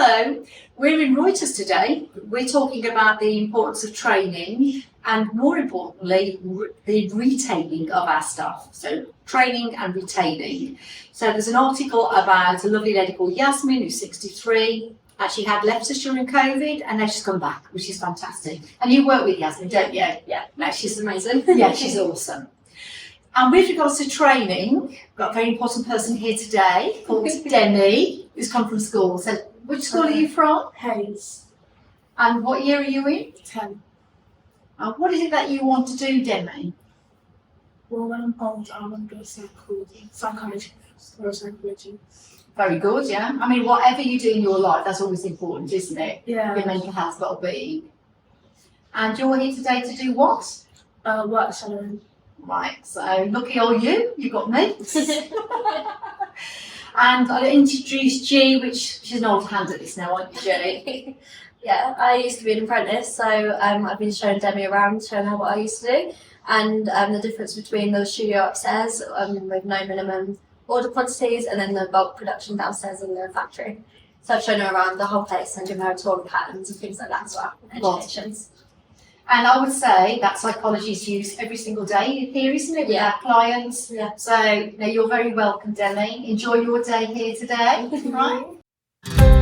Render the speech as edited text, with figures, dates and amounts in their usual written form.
So, we're in Reuters today. We're talking about the importance of training and, more importantly, the retaining of our staff. So, training and retaining. So, there's an article about a lovely lady called Yasmin, who's 63. Actually had left us during COVID, and now she's come back, which is fantastic. And you work with Yasmin, don't you? Yeah. No, she's amazing. Yeah, she's awesome. And with regards to training, we've got a very important person here today called Demi, who's come from school. So, which school are you from? Hayes. And what year are you in? 10. And what is it that you want to do, Demi? Well, when I'm old, I want to do psychology. Very good, yeah. I mean, whatever you do in your life, that's always important, isn't it? Yeah. Your mental health, well-being. And you're here today to do what? Work shadowing. Right, so lucky old you, you got me. And I introduced G, which she's an old hand at this now, aren't you, Jenny? Yeah, I used to be an apprentice, so I've been showing Demi around, showing her what I used to do, and the difference between the studio upstairs with no minimum order quantities, and then the bulk production downstairs in the factory. So I've shown her around the whole place and given her a tour of patterns and things like that as well, educations. And I would say that psychology is used every single day here, isn't it, with Yeah. our clients? Yeah. So, you're very welcome, Demi. Enjoy your day here today, right?